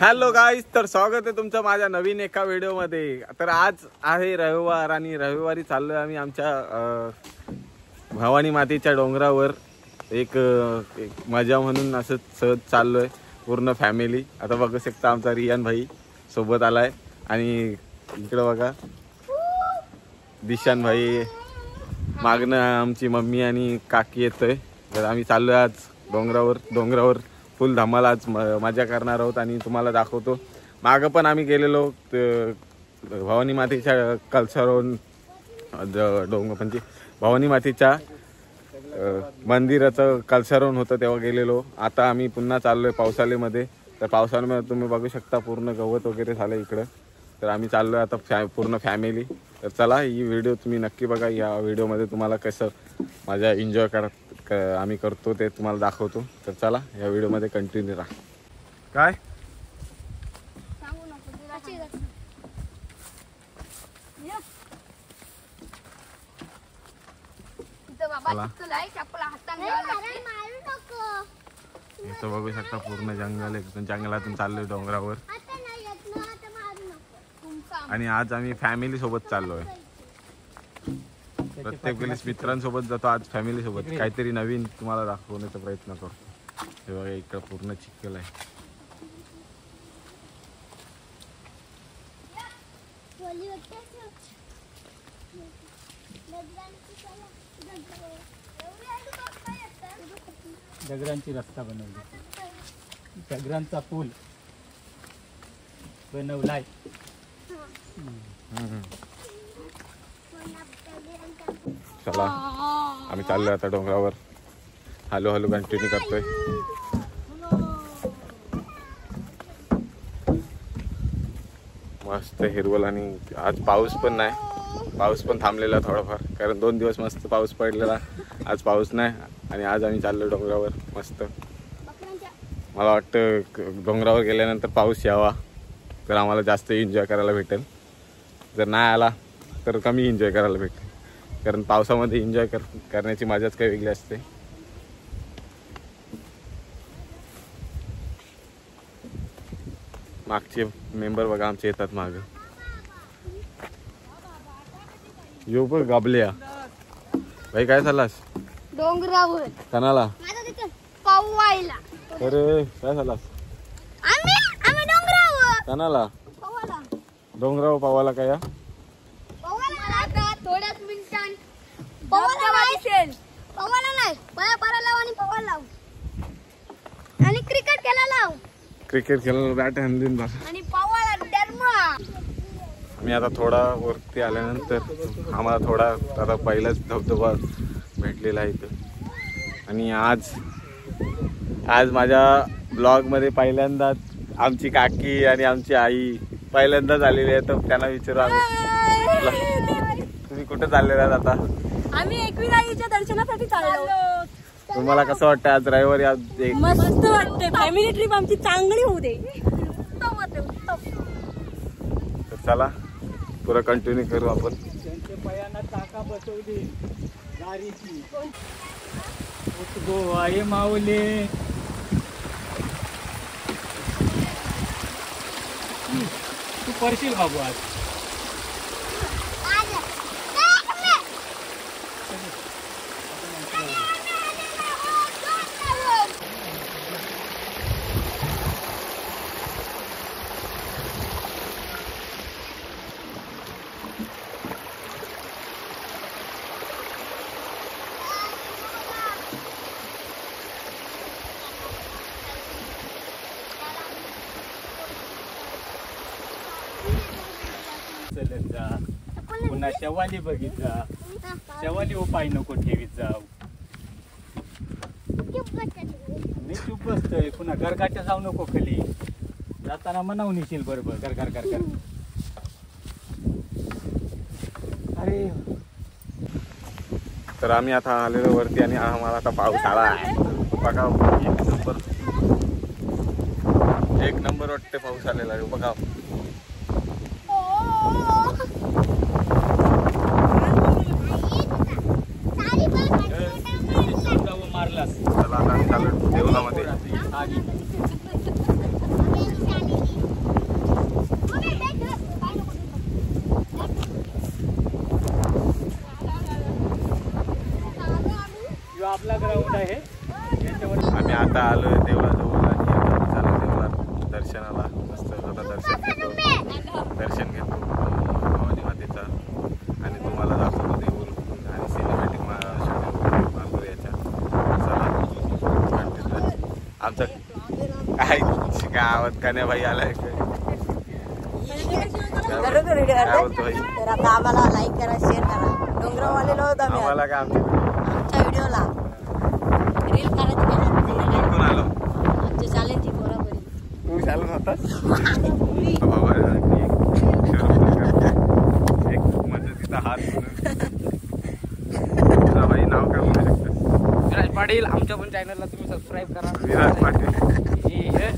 Hello guys, तर स्वागत आहे तुमचं माझ्या नवीन एका व्हिडिओमध्ये। तर आज आहे रविवार आणि रविवारी चाललोय आम्ही आमच्या भवानी मातेच्या डोंगरावर एक मजा म्हणून असं सहज चाललोय पूर्ण फॅमिली। आता बघू शकता आमचा रियान भाई सोबत आलाय आणि इकडे बघा दिशान भाई, मागणं आमची मम्मी आणि काकी येतोय। तर आम्ही चाललोय आज डोंगरावर फुल धमाल आज मजा करणार आहोत आणि तुम्हाला दाखवतो। मागं पण आम्ही गेलेलो भवानी मातेच्या कलसावरून म्हणजे भवानी मातेच्या मंदिराचं कलसावरून होतं तेव्हा गेलेलो। आता आम्ही पुन्हा चाललोय पावसाळ्यामध्ये। तर पावसाळ्यामध्ये तुम्ही बघू शकता पूर्ण गवत वगैरे झालं इकडं। तर आम्ही चाललोय आता पूर्ण फॅमिली। तर चला ही व्हिडिओ तुम्ही नक्की बघा। या व्हिडिओमध्ये तुम्हाला कसं मजा एन्जॉय आम्ही करतो ते तुम्हाला दाखवतो। तर चला या व्हिडिओमध्ये कंटिन्यू राहा। काय इथं बघू शकता पूर्ण जंगल, एकदम जंगलातून चाललोय डोंगरावर आणि आज आम्ही फॅमिली सोबत चाललोय। प्रत्येक वेळेस मित्रांसोबत जातो, आज फॅमिली सोबत काहीतरी नवीन तुम्हाला दाखवण्याचा प्रयत्न करतो। हे बघा इकडं पूर्ण चिखल आहे। डगरांची रस्ता बनवली, डगरांचा पूल बनवलाय। चला आम्ही चाललोय आता डोंगरावर, हळूहळू कंटिन्यू करतोय। मस्त हिरवळ आणि आज पाऊस पण नाही, पाऊस पण थांबलेला थोडाफार, कारण 2 दिवस मस्त पाऊस पडलेला, आज पाऊस नाही आणि आज आम्ही चाललोय डोंगरावर मस्त। मला वाटतं डोंगरावर गेल्यानंतर पाऊस यावा तर आम्हाला जास्त एन्जॉय करायला भेटेल, जर नाही आला तर कमी एन्जॉय करायला भेटेल, कारण पावसामध्ये एन्जॉय करण्याची मजाच काही वेगळी असते। मागचे मेंबर बघा आमचे येतात मागं। यो बघ गाबल्या भाई, काय चाललास? डोंगरावर कनाला पवायला। अरे काय चाललास? आम्ही डोंगरावर कनाला पवायला। डोंगरावर पावाला काय? आता थोड्याच मिनिटांनी पवायला नाही पाया लाव आणि पवायला लाव आणि क्रिकेट खेळायला लाव, क्रिकेट खेळायला बॅट आणलीन बा आणि पवायला डरमा। मी आता थोडा वरती आल्यानंतर आम्हाला थोडा आता पहिलाच धबधबा भेटलेला आहे इथं। आणि आज माझ्या ब्लॉगमध्ये पहिल्यांदाच आमची काकी आणि आमची आई पहिल्यांदाच आलेली आहे। तर त्यांना विचारू आम्ही, तुम्ही कुठे चाललेला आता? आम्ही एकविराईच्या दर्शनासाठी चाललो। तुम्हाला कसं वाटतं आज रविवारी? आज एक मस्त वाटते, फॅमिली ट्रिप आमची चांगली होऊ दे। तर चला पुरा कंटिन्यू करू आपण। त्यांच्या पायांना चाका बसवली गाडीची। गो आहे माऊले, तू पडशील बाबू आज। चलत जा, पुन्हा शेवाली बघित जा, शेवाली उपाय नको ठेवीत जाऊ। मी चूप बसतोय, पुन्हा गरगाट्या जाऊ नको खाली जाताना म्हणावून येशील बरोबर गरगर गरगर। अरे तर आम्ही आता आलेलो वरती आणि आम्हाला आता पाऊस आला आहे बघा। एक नंबर वाटते पाऊस आलेला आहे बघा। मारलास चला आता आम्ही चालू देवलामध्ये। जो आपला ग्राउंड आहे याच्यावर आम्ही आता आलोय देवळाजवळ आणि आता चालू देवळात दर्शनाला. मस्त आता दर्शन घेतो भवानी मातेचा आणि तुम्हाला दाखवतो देऊळ आणि सिनेमॅटिक मारतो याच्या. चला आमचा काय गावात कन्याबाई आलाय काय बोलतो भाई? तर आता आम्हाला लाईक करा, शेअर करा. डोंगरावाले होत आम्ही आम्हाला काय आमच्या व्हिडिओला रील करायची कोण आलो आमच्या चॅलेंजची बरोबरी. तू चालत होतास बाबा एक म्हणजे तिथं हात तुझा भाई नाव काय म्हणू शकतोस? विराज पाटील. आमच्या पण चॅनलला तुम्ही सबस्क्राईब करा. विराज पाटील.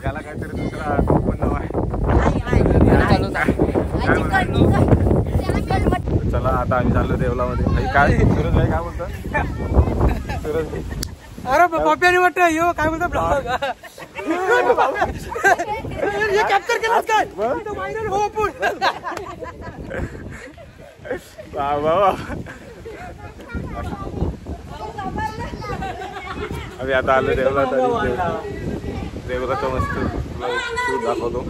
त्याला काहीतरी दुसरा पण नाव आहे. चला आता आम्ही चाललो देवलामध्ये. भाई काय सूरज भाई काय बोलतो? सूरज भाई अरे पप्प्याने वाटतं यो काय म्हणतो कॅप्चर केलं काय व्हायरल हो पण आम्ही आता आलो देवलात आणि देवलाचं मस्त शूट दाखवतो.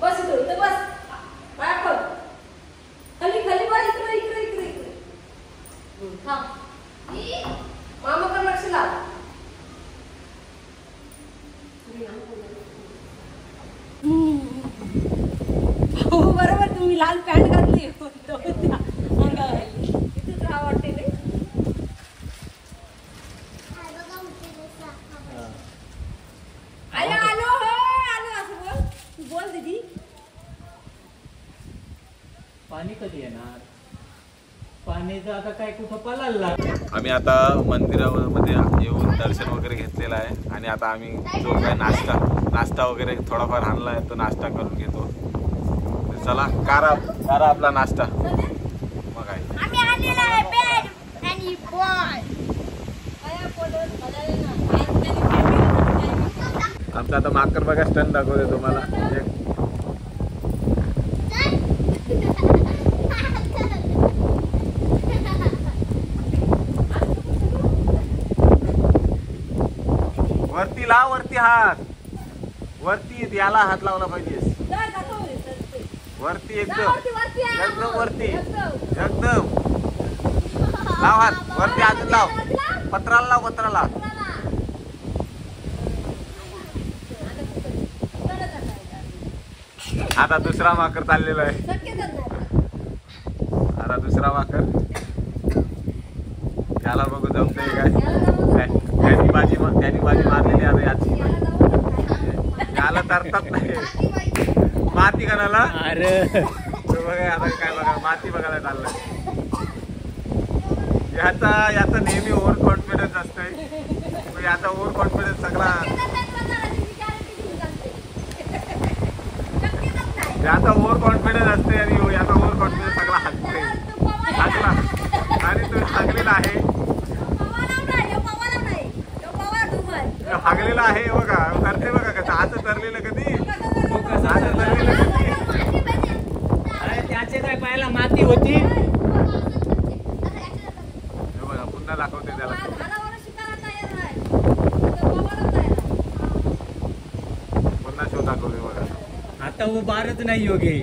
बस इथं इथं बस. पाय खोल. खाली खाली बस. इकडे इकडे इकडे इकडे. थांब. मामाकडे लक्ष लाव. हो बरोबर. तुम्ही लाल पॅन्ट घातली इथेच राहा वाटते नाही. आलो आलो हो आलो असं बोल. तू बोल दीदी. पाणी कधी येणार? पाणीचं आता काय कुठं पळायला. आम्ही आता मंदिरामध्ये येऊन दर्शन वगैरे घेतलेलं आहे आणि आता आम्ही जो काय नाश्ता वगैरे थोडाफार आणला आहे तो नाश्ता करून घेतो. तर चला करा आपला नाश्ता. मग काय आम्ही आणलेला आहे बॅट आणि बॉल. आमचा आता माकर बघा स्टन दाखवते तुम्हाला. वरती लाव, वरती हात वरती याला हात लावला पाहिजे. वरती एकदम वरती एकदम लाव हात वरती. अजून लाव पत्राला लाव पत्राला. आता दुसरा माकर चाललेला आहे. आता दुसरा माकर त्याला बघू जमतंय काय. त्याची बाजी मारलेली आता याची याला तरतात नाही. माती कणाला अरे बघा आता काय बघा माती बघायला चाललंय. याचा नेहमी ओव्हर कॉन्फिडन्स असतोय. याचा ओव्हर कॉन्फिडन्स सगळा याचा ओव्हर कॉन्फिडन्स असते आणि याचा ओव्हर कॉन्फिडन्स सगळा हसते हसला आणि तो हागलेला आहे. हागलेला आहे बघा. करते बघा कसं आता तरलेलं कधी. अरे त्याचे काय पाहायला माती होती. बघा पुन्हा दाखवते त्याला. पुन्हा शो दाखवते बघा. आता वो बारच नाही योगे.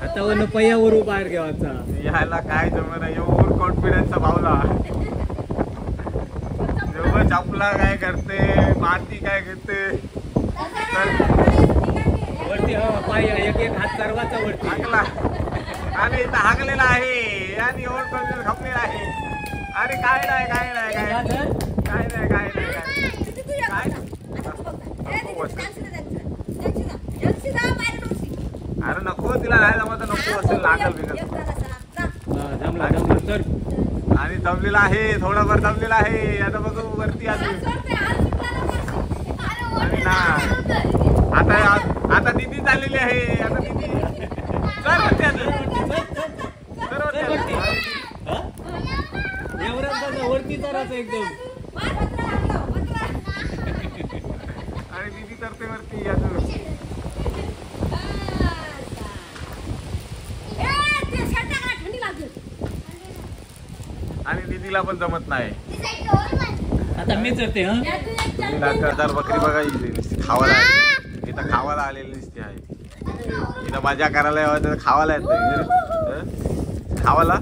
आता वो पैयावर बाहेर घ्यावाचा. यायला काय जमलं नाही. ओव्हर कॉन्फिडन्सचा भावला. चपला काय करते माती काय करते. वरती पाय एक हात सर्वाचा वरती हागला आणि इथं हागलेला आहे आणि ओव्हर कॉन्फिडन्स खपलेला आहे. अरे काय नाही काय नाही काय नाही काय नाही काय नाही काय वस्तीला नाही जमत तर नको असेल लागल बिगल. जमला जमला सर. आणि दमलेला आहे थोडाफार दमलेला आहे. आता बघू वरती अजून. आणि ना आता दिदी चाललेली आहे. आता दिदी चल वरती अजून. चल वरती. वरती जराच एकदम. आणि दिदी करते वरती अजून. आणि दीदीला पण जमत नाही. आता मी चढते. हजार बकरी बघायची खावाला. इथं खावाला आलेली दिसते आहे. इथं मजा करायला यावं खावाला येत खावाला.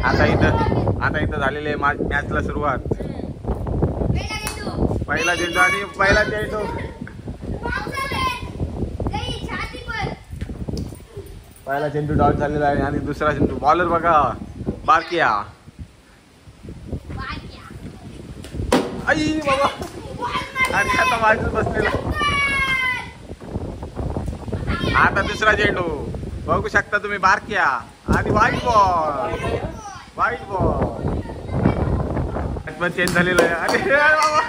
आता इथं झालेली आहे मॅचला सुरुवात. पहिला चेंडू आणि पहिला चेंडू. पहिला चेंडू डॉट झालेला आहे आणि दुसरा चेंडू. बॉलर बघा बारकिया. आई बाबा. आणि आता माझच बसलेला. आता दुसरा चेंडू बघू शकता तुम्ही बारकिया आणि व्हाईट बॉल. व्हाईट बॉल पण चेंज झालेलं आहे. अरे बाबा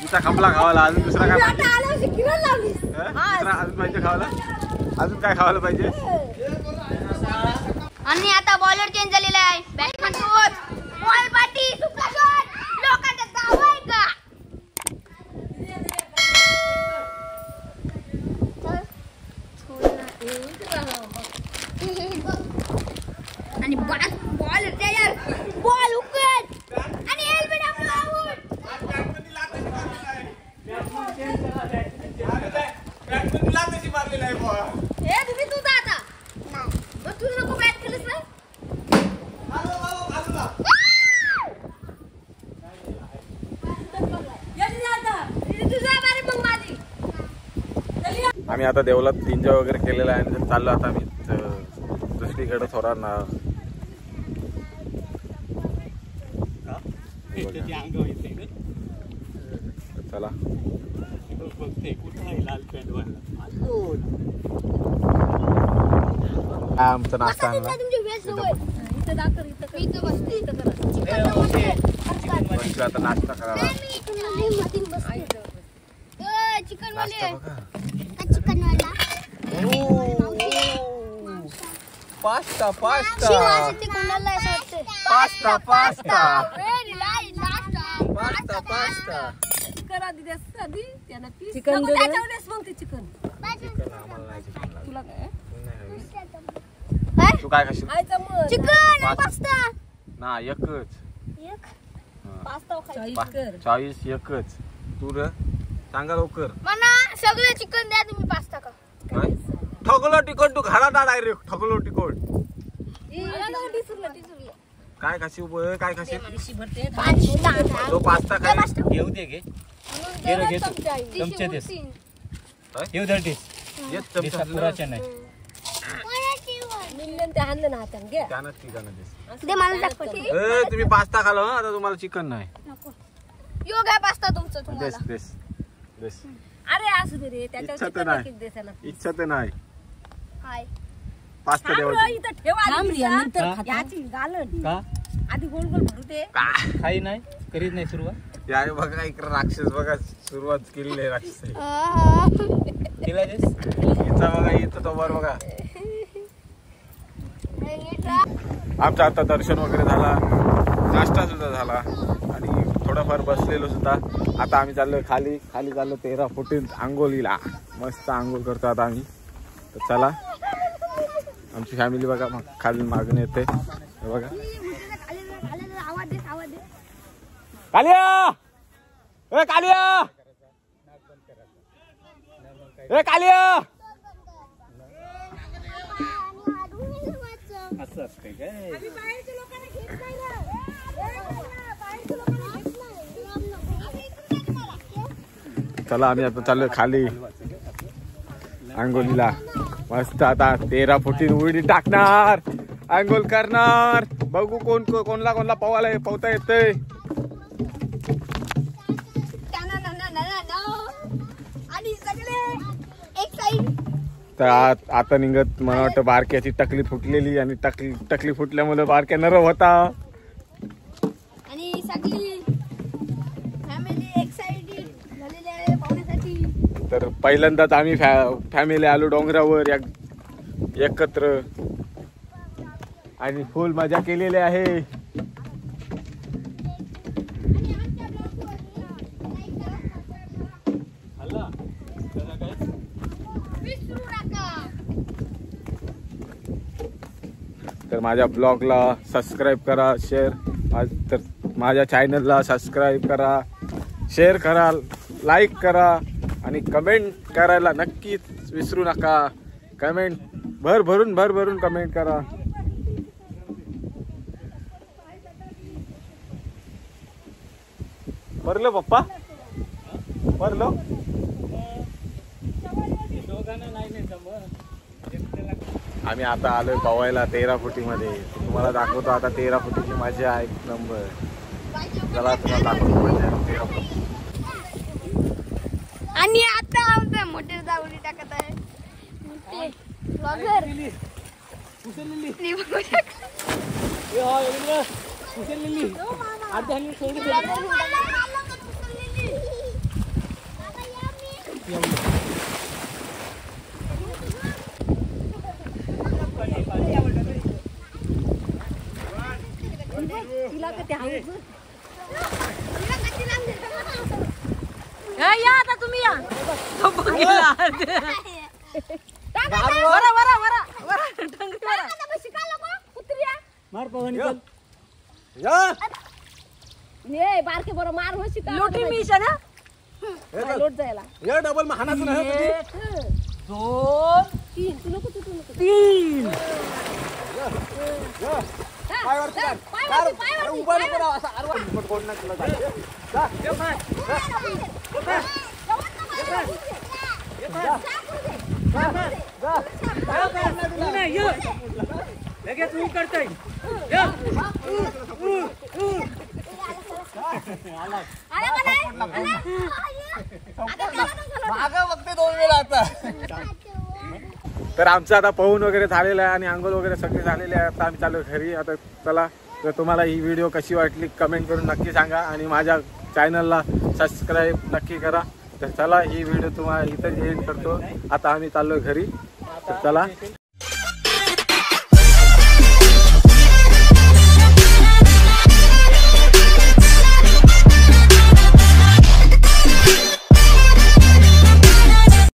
दुसरा खपला खावाला. अजून दुसरा काय पाहिजे? दुसरा अजून पाहिजे खावाला. अजून काय खावायला पाहिजे? आणि आता बॉलर चेंज झालेला आहे. बॅट्समन सोबत बॉल पाठी सुपला शॉट. लोकांचा धाव आहे का? आणि बॉल तयार. बॉल उकळत आणि एलबीडब्ल्यू आउट. हे तुम्ही तू जा आता. मग तू नको बॅट केलंस ना. आम्ही आता देवलात एन्जॉय वगैरे केलेला आहे आणि चाललो आता आम्ही दुसरीकडे थोडा ना. चला आमचा नाश्ता आणला. आता नाश्ता करायला. Pasta pasta pasta pasta pasta pasta. Chicken तू काय खाशील? Chicken pasta. ना एकच पास्ता चॉईस एकच. तू रे सांगा लवकर. मला सगळे चिकन द्या तुम्ही. पास्ता का काय ठकलो तिकट तू घाला ना डायरेक्ट. ठकलो तिकट काय खाशील? काय खाशील? तो पास्ता काय येऊ दे घे. चमचे देस. येऊ दे डिश. येत चमचा पुराच्या नाही. त्यानंच चिकन देस. दे मला दाखवते. तुम्ही पास्ता खालो आता तुम्हाला चिकन नाही. यो घ्या पास्ता तुमचं देस तुम्हाला. देस देस. अरे असू दे रे. इच्छा तर त्याच्यावर नाही. चिकन देसाला. इच्छा तर नाही. हाय पास्ता देवाची. इथं ठेवा. का? याची घालून का आधी गोल गोल भरू दे. काही नाही करीत नाही सुरुवात. या बघा इकडे राक्षस बघा सुरुवात केलेली आहे राक्षस. केला देस. इथं बघा इथं तो वर बघा. आमचं आता दर्शन वगैरे झाला. नाश्ता सुद्धा झाला आणि थोडंफार बसलेलो सुद्धा. आता आम्ही चाललो खाली चाललो 13 फुटीत आंघोलीला. मस्त आंघोळ करतो आता आम्ही. तर चला आमची फॅमिली बघा मग खाली मागून येते बघा. कालिया ए कालिया ए कालिया. असं असतंय काय? चला आम्ही आता चाललोय खाली आंघोलीला. मस्त आता 13 फुटी उडी टाकणार. आंघोळ करणार. बघू कोणला पवायला पवता येतंय. तर आता निघत मला वाटतं बारक्याची टकली फुटलेली आणि टकली फुटल्यामुळे बारक्या नरम होता आणि सगळी फॅमिली एक्साइटेड झालेली आहे पाहण्यासाठी. तर पहिल्यांदाच आम्ही फॅमिली आलो डोंगरावर एकत्र आणि फुल मजा केलेली आहे. हल्ला चला काय विसरू नका. तर माझ्या ब्लॉगला सबस्क्राईब करा, तर माझ्या चॅनलला सबस्क्राईब करा, शेअर करा, लाईक करा आणि कमेंट करायला नक्कीच विसरू नका. कमेंट भरभरून कमेंट करा. भरलं पप्पा भरलं. दोघांना नाही जमत. आम्ही आता आलोय पवायला 13 फुटीमध्ये. तुम्हाला दाखवतो आता 13 फुटीची मजा आहे, एक नंबर. चला तुम्हाला दाखवतो मजा 13 फुटी. आणि आता आमच्या मोठे जाऊन टाकत आहे मोठे ब्लॉगर. उचललेली नी बघू शकता. ए हो एवढं उचललेली अर्ध्याने सोडून तिला का त्या या आता तुम्ही या. मार पवन चल. ये बारके बरोबर मार होशी का लोटी मिशन हा लोट जायला ये डबल महानाचं नाही दोन तीन तू नको तू नको तीन पाय वरती काढ. अरे उभा नको राहा, असा आरवा मग कोण नाही तुला जायचं. लगेच मी करतोय. मागं बघते 2 वेळा आता. तर आमचं आता पोहून वगैरे झालेलं आहे आणि आंघोळ वगैरे सगळे झालेले आहे. आता आम्ही चालू घरी. आता चला, तर तुम्हाला ही व्हिडिओ कशी वाटली कमेंट करून नक्की सांगा आणि माझ्या चॅनलला सबस्क्राईब नक्की करा. तर चला, ही व्हिडिओ तुम्हाला इथं एंड करतो. आता आम्ही चाललो घरी. तर चला.